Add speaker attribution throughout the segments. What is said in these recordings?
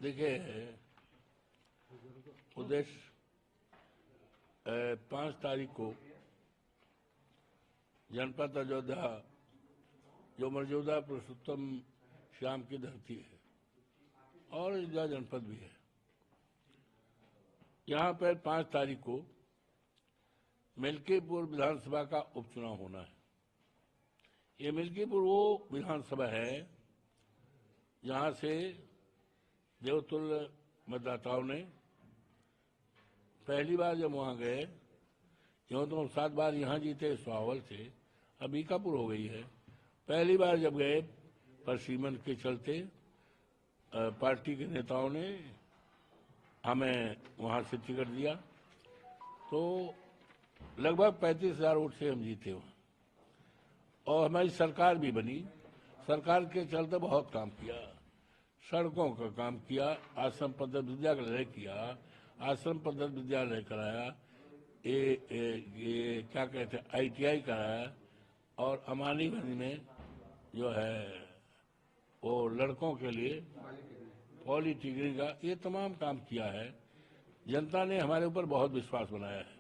Speaker 1: देखिए, उद्देश्य 5 तारीख को जनपद अयोध्या जो मौजूदा पुरुषोत्तम श्याम की धरती है और अयोध्या जनपद भी है, यहाँ पर 5 तारीख को मिल्कीपुर विधानसभा का उपचुनाव होना है। ये मिल्कीपुर वो विधानसभा है जहाँ से देवतुल्य मतदाताओं ने पहली बार जब वहां गए, क्यों तो 7 बार यहाँ जीते स्वावल से, अब बीकापुर हो गई है। पहली बार जब गए परसीमन के चलते पार्टी के नेताओं ने हमें वहां से टिकट दिया, तो लगभग 35,000 वोट से हम जीते वहां और हमारी सरकार भी बनी। सरकार के चलते बहुत काम किया, सड़कों का काम किया, आश्रम पद्धति विद्यालय किया, आश्रम पद्धति विद्यालय कराया, ये क्या कहते हैं ITI कराया, और अमानीगंज में जो है वो लड़कों के लिए पॉलिटेक्निक का ये तमाम काम किया है। जनता ने हमारे ऊपर बहुत विश्वास बनाया है,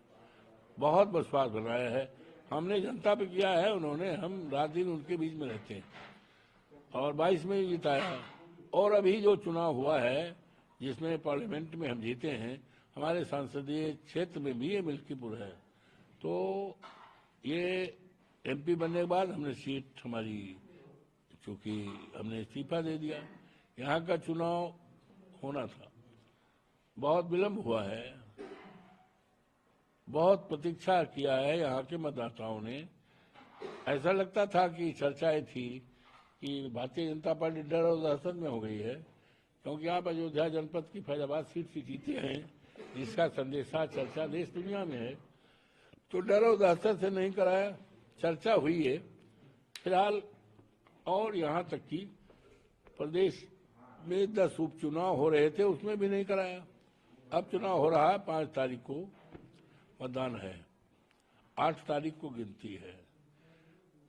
Speaker 1: बहुत विश्वास बनाया है। हमने जनता पे किया है, उन्होंने, हम रात दिन उनके बीच में रहते हैं और 22 में जिताया। और अभी जो चुनाव हुआ है जिसमें पार्लियामेंट में हम जीते हैं, हमारे संसदीय क्षेत्र में भी ये मिल्कीपुर है, तो ये MP बनने के बाद हमने सीट हमारी, चूंकि हमने इस्तीफा दे दिया, यहाँ का चुनाव होना था, बहुत विलम्ब हुआ है, बहुत प्रतीक्षा किया है यहाँ के मतदाताओं ने। ऐसा लगता था कि चर्चाएं थी कि भारतीय जनता पार्टी डर और दहशत में हो गई है, क्योंकि आप अयोध्या जनपद की फैजाबाद सीट से जीते हैं, जिसका संदेशा चर्चा देश दुनिया में है, तो डर और दहशत से नहीं कराया। चर्चा हुई है फिलहाल, और यहाँ तक कि प्रदेश में 10 उपचुनाव हो रहे थे, उसमें भी नहीं कराया। अब चुनाव हो रहा है, 5 तारीख को मतदान है, 8 तारीख को गिनती है,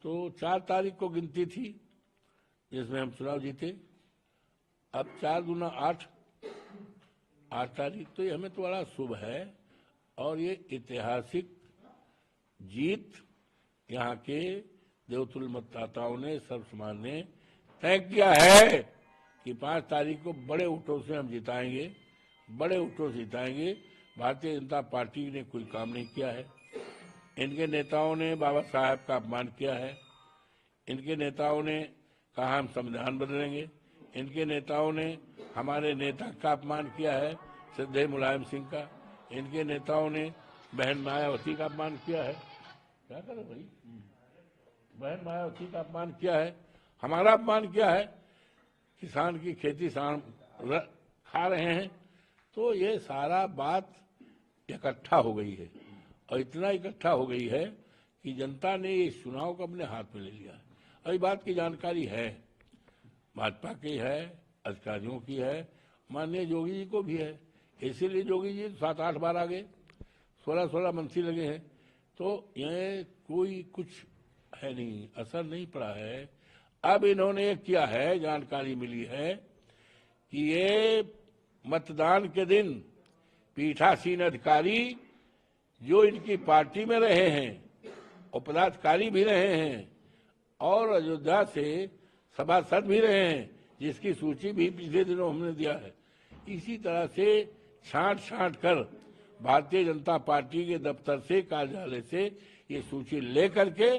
Speaker 1: तो 4 तारीख को गिनती थी जिसमें हम चुनाव जीते। अब 4 दूना 8 तारीख, तो ये हमें तो बड़ा शुभ है और ये ऐतिहासिक जीत यहाँ के देवतुल्य मतदाताओं ने, सर्व समाज ने तय किया है कि 5 तारीख को बड़े वोटों से हम जिताएंगे, बड़े वोटों से जिताएंगे। भारतीय जनता पार्टी ने कोई काम नहीं किया है, इनके नेताओं ने बाबा साहब का अपमान किया है, इनके नेताओं ने कहा हम संविधान बदलेंगे, इनके नेताओं ने हमारे नेता का अपमान किया है, श्रद्धेय मुलायम सिंह का, इनके नेताओं ने बहन मायावती का अपमान किया है, क्या करें भाई, बहन मायावती का अपमान किया है, हमारा अपमान किया है, किसान की खेती खा रहे हैं। तो ये सारा बात इकट्ठा हो गई है और इतना इकट्ठा हो गई है कि जनता ने इस चुनाव को अपने हाथ में ले लिया है। और बात की जानकारी है, भाजपा की है, अधिकारियों की है, माननीय योगी जी को भी है, इसीलिए योगी जी 7-8 बार आ गए, 16 मंत्री लगे हैं, तो ये कोई कुछ है नहीं, असर नहीं पड़ा है। अब इन्होंने किया है, जानकारी मिली है कि ये मतदान के दिन पीठासीन अधिकारी जो इनकी पार्टी में रहे हैं और पदाधिकारी भी रहे हैं और अयोध्या से सभासद भी रहे हैं, जिसकी सूची भी पिछले दिनों हमने दिया है, इसी तरह से छांट कर भारतीय जनता पार्टी के दफ्तर से, कार्यालय से ये सूची लेकर के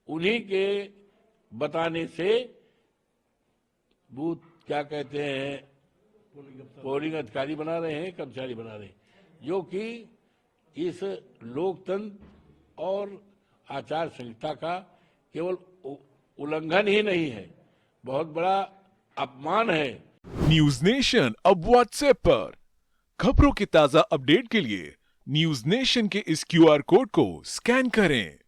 Speaker 1: उन्हीं के बताने से बूथ क्या कहते हैं पोलिंग अधिकारी बना रहे हैं, कर्मचारी बना रहे हैं, जो कि इस लोकतंत्र और आचार संहिता का केवल उल्लंघन ही नहीं है, बहुत बड़ा अपमान है।
Speaker 2: न्यूज नेशन अब व्हाट्सएप पर खबरों की ताजा अपडेट के लिए न्यूज नेशन के इस QR कोड को स्कैन करें।